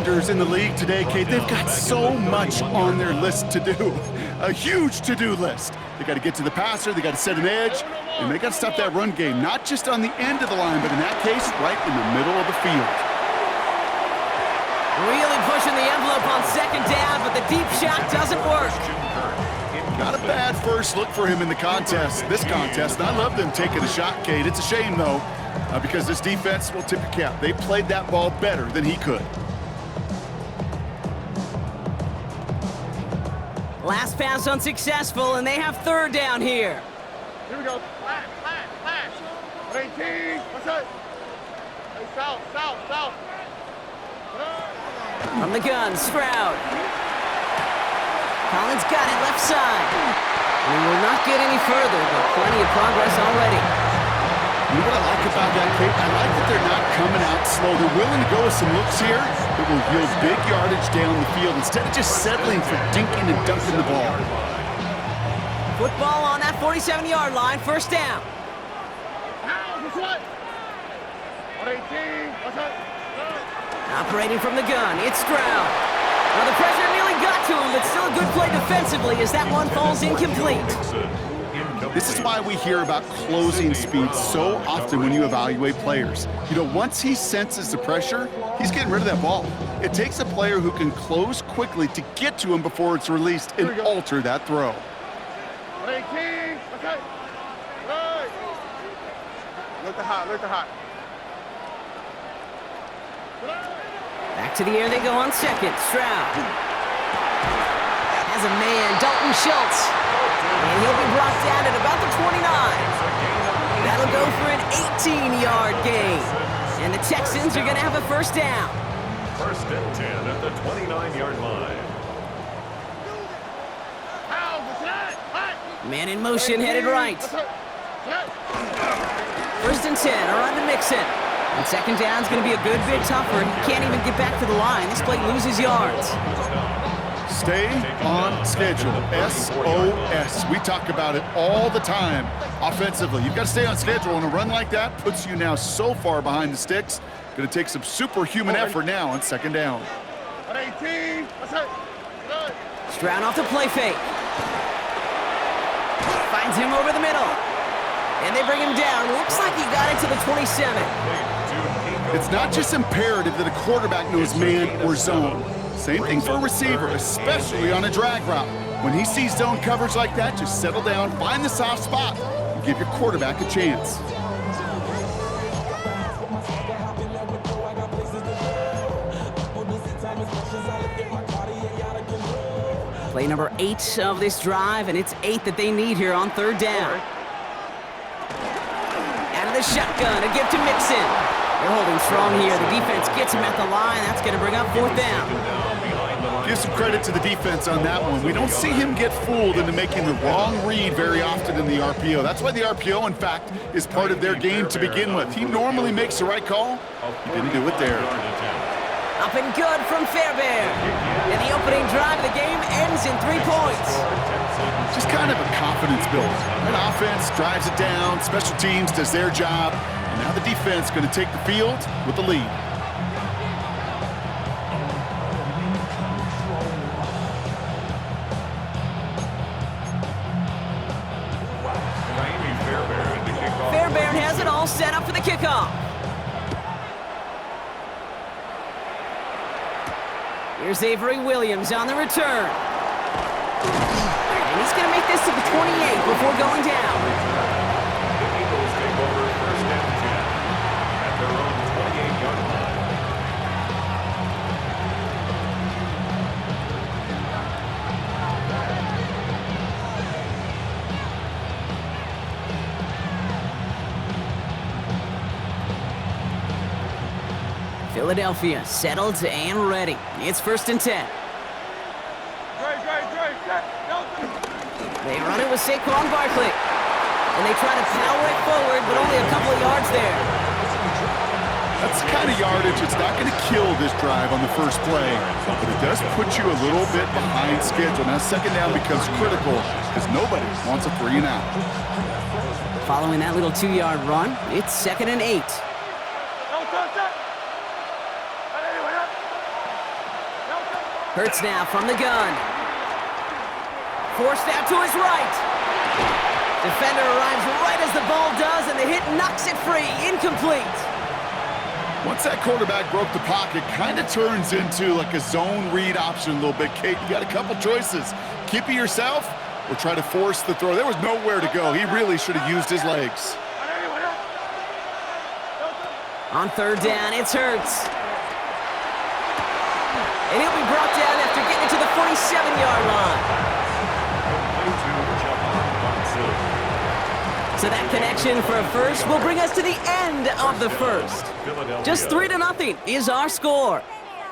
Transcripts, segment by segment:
defenders in the league today, Kate, they've got so much on their list to do. A huge to-do list. They got to get to the passer, they got to set an edge, and they got to stop that run game, not just on the end of the line, but in that case, right in the middle of the field. Really pushing the envelope on second down, but the deep shot doesn't work. Not a bad first look for him in the contest, this contest. And I love them taking a shot, Kate. It's a shame, though, because this defense will tip your cap. They played that ball better than he could. Last pass unsuccessful, and they have third down here. Here we go. Flash. 18. What's up? Hey, south. From the gun, Stroud. Collins got it left side. We will not get any further, but plenty of progress already. You know what I like about that, Kate? I like that they're not coming out slow. They're willing to go with some looks here that will yield big yardage down the field instead of just settling for dinking and dunking the ball. Football on that 47-yard line, first down. Operating from the gun, it's Stroud. Now the pressure nearly got to him, but still a good play defensively as that one falls incomplete. This is why we hear about closing speed so often when you evaluate players. You know, once he senses the pressure, he's getting rid of that ball. It takes a player who can close quickly to get to him before it's released and alter that throw. 18. Okay. Right. Look the hot. Back to the air they go on second. Stroud has a man, Dalton Schultz. And he'll be brought down at about the 29. That'll go for an 18-yard gain. And the Texans are going to have a first down. First and 10 at the 29-yard line. Man in motion, headed right. First and 10, around to Mixon. And second down's going to be a good bit tougher. He can't even get back to the line. This play loses yards. Stay on schedule, SOS. We talk about it all the time offensively. You've got to stay on schedule, and a run like that puts you now so far behind the sticks. Going to take some superhuman effort now on second down. 18. Stroud off the play fake. Finds him over the middle. And they bring him down. Looks like he got it to the 27. It's not just imperative that a quarterback knows man or zone. Same thing for a receiver, especially on a drag route. When he sees zone coverage like that, just settle down, find the soft spot, and give your quarterback a chance. Play number 8 of this drive, and it's 8 that they need here on third down. Out of the shotgun, a give to Mixon. They're holding strong here. The defense gets him at the line. That's going to bring up fourth down. Give some credit to the defense on that one. We don't see him get fooled into making the wrong read very often in the RPO. That's why the RPO, in fact, is part of their game to begin with. He normally makes the right call. He didn't do it there. Up and good from Fairbairn. And the opening drive of the game ends in 3 points. Just kind of a confidence builder. An offense drives it down, special teams does their job, and now the defense going to take the field with the lead. Fairbairn has it all set up for the kickoff. Here's Avery Williams on the return. And he's going to make this to the 28 before going down. The Eagles take over first and 10 at their own 28-yard line. Philadelphia settled and ready. It's first and 10. They run it with Saquon Barkley. And they try to power it forward, but only a couple of yards there. That's the kind of yardage it's not going to kill this drive on the first play, but it does put you a little bit behind schedule. Now second down becomes critical because nobody wants a 3 and out. Following that little 2-yard run, it's second and 8. Hurts now from the gun. Forced out to his right. Defender arrives right as the ball does, and the hit knocks it free. Incomplete. Once that quarterback broke the pocket, kind of turns into like a zone read option a little bit. Kate, you got a couple choices. Keep it yourself or try to force the throw. There was nowhere to go. He really should have used his legs. On third down, it's Hurts. And he'll be brought down after getting to the 47-yard line. So that connection for a first will bring us to the end of the first. Just 3-0 is our score.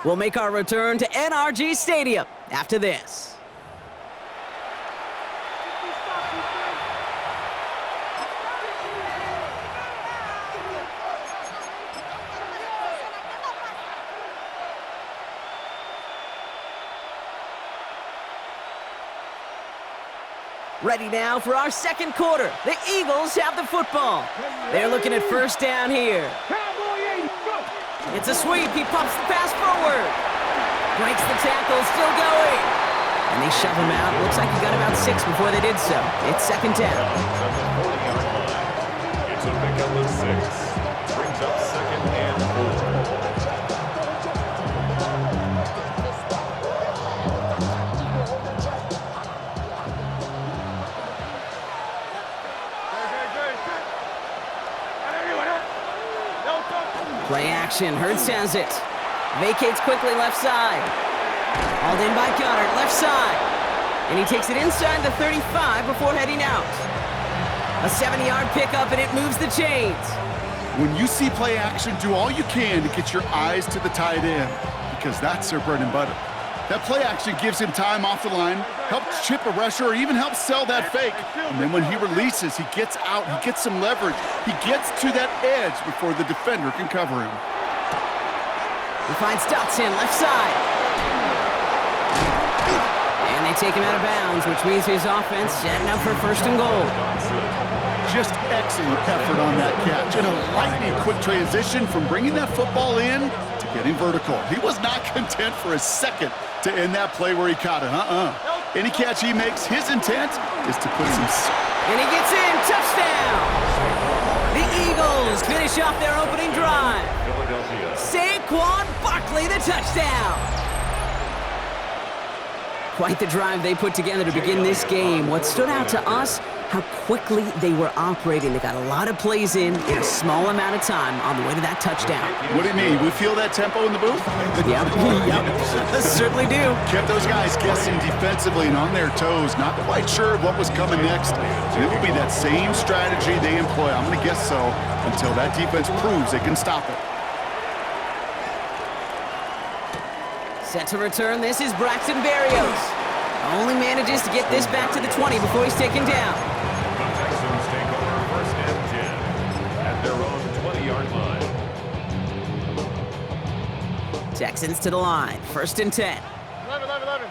We'll make our return to NRG Stadium after this. Ready now for our second quarter. The Eagles have the football. They're looking at first down here. It's a sweep. He pops the pass forward. Breaks the tackle, still going. And they shove him out. Looks like he got about 6 before they did so. It's second down. It's a pickup of 6. Brings up second and 4. Play action. Hurts has it. Vacates quickly left side. Hauled in by Goddard, left side. And he takes it inside the 35 before heading out. A 7-yard pickup, and it moves the chains. When you see play action, do all you can to get your eyes to the tight end because that's their bread and butter. That play action gives him time off the line, helps chip a rusher, or even helps sell that fake. And then when he releases, he gets out, he gets some leverage. He gets to that edge before the defender can cover him. He finds Dotson, left side. And they take him out of bounds, which means his offense setting up for first and goal. Just excellent effort on that catch. And a lightning quick transition from bringing that football in to getting vertical. He was not content for a second to end that play where he caught it. Any catch he makes, his intent is to put some... And he gets in, touchdown! The Eagles finish off their opening drive. Saquon Barkley, the touchdown! Quite the drive they put together to begin this game. What stood out to us, how quickly they were operating. They got a lot of plays in a small amount of time on the way to that touchdown. What do you mean? We feel that tempo in the booth? Yep, certainly do. Kept those guys guessing defensively and on their toes, not quite sure what was coming next. And it will be that same strategy they employ, I'm going to guess so, until that defense proves they can stop it. Set to return, this is Braxton Berrios. Only manages to get this back to the 20 before he's taken down. The Texans take over first and 10 at their own 20-yard line. Texans to the line, first and 10. 11.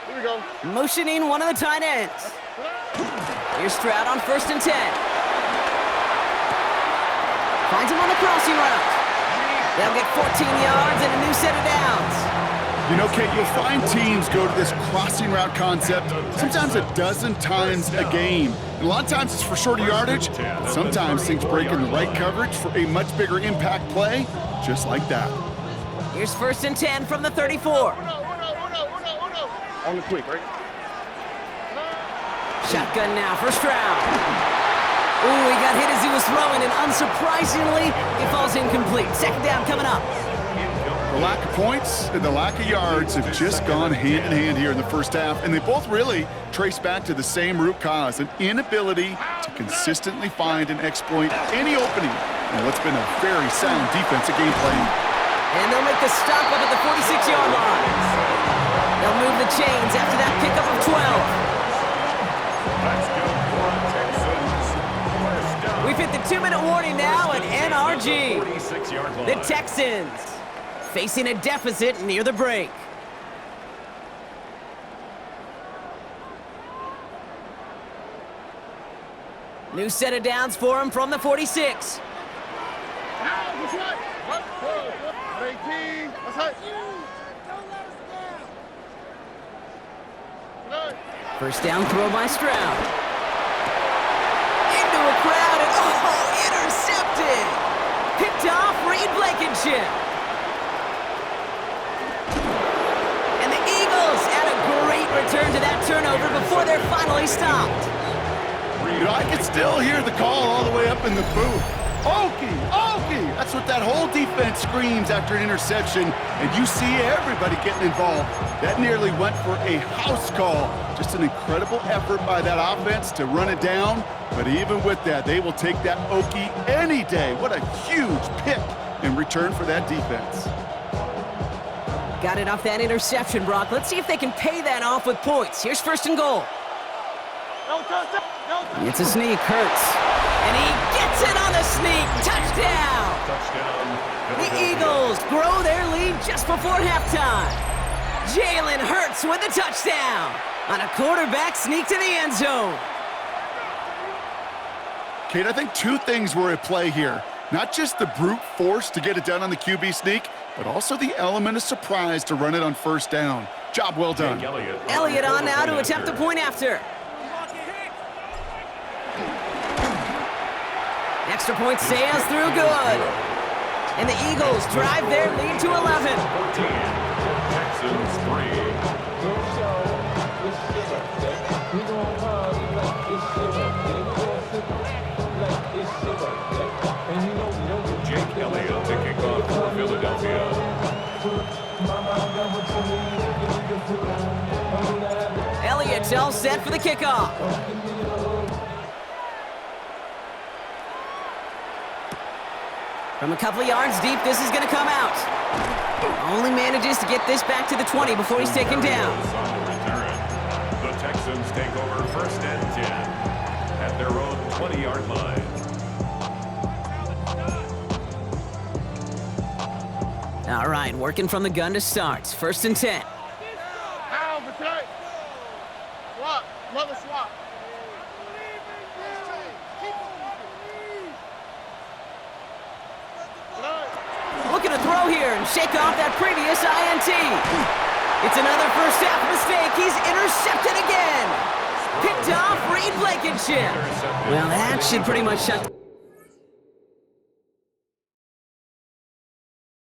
Here we go. Motioning one of the tight ends. Here's Stroud on first and 10. Finds him on the crossing route. They'll get 14 yards and a new set of downs. You know, Kate, you'll find teams go to this crossing route concept sometimes a dozen times a game. And a lot of times it's for shorter yardage, but sometimes things break in the right coverage for a much bigger impact play, just like that. Here's first and 10 from the 34. On the quick, right? Shotgun now for Stroud. Ooh, he got hit as he was throwing, and unsurprisingly, he falls incomplete. Second down coming up. The lack of points and the lack of yards have just gone hand in hand here in the first half, and they both really trace back to the same root cause, an inability to consistently find and exploit any opening in what's been a very sound defensive game plan. And they'll make the stop up at the 46-yard line. They'll move the chains after that pickup of 12. That's good for the Texans. First down. We've hit the 2-minute warning now at NRG. 46-yard line. The Texans facing a deficit near the break. New set of downs for him from the 46. Now, 18. That's right. First down throw by Stroud. Into a crowd and, intercepted! Picked off Reed Blankenship. And the Eagles add a great return to that turnover before they're finally stopped. I can still hear the call all the way up in the booth. Okie, Okie! That's what that whole defense screams after an interception, and you see everybody getting involved. That nearly went for a house call. Just an incredible effort by that offense to run it down, but even with that, they will take that Okie any day. What a huge pick in return for that defense. Got it off that interception, Brock. Let's see if they can pay that off with points. Here's first and goal. It's a sneak, Hurts. And he gets it on the sneak. Touchdown! The Eagles grow their lead just before halftime. Jalen Hurts with a touchdown on a quarterback sneak to the end zone. Kate, I think two things were at play here. Not just the brute force to get it done on the QB sneak, but also the element of surprise to run it on first down. Job well done. Elliott on now to attempt the point after. Extra point sails through good. And the Eagles drive their lead to 11. Texans 3. Jake Elliott to kick off for Philadelphia. Elliott's all set for the kickoff. From a couple of yards deep, this is going to come out. Only manages to get this back to the 20 before he's taken down. The Texans take over first and 10 at their own 20-yard line. All right, working from the gun to start. First and 10. Swap. Love a swap. Looking to throw here and shake off that previous INT. It's another first half mistake. He's intercepted again. Picked off Reed Blankenship. Well, that should pretty much shut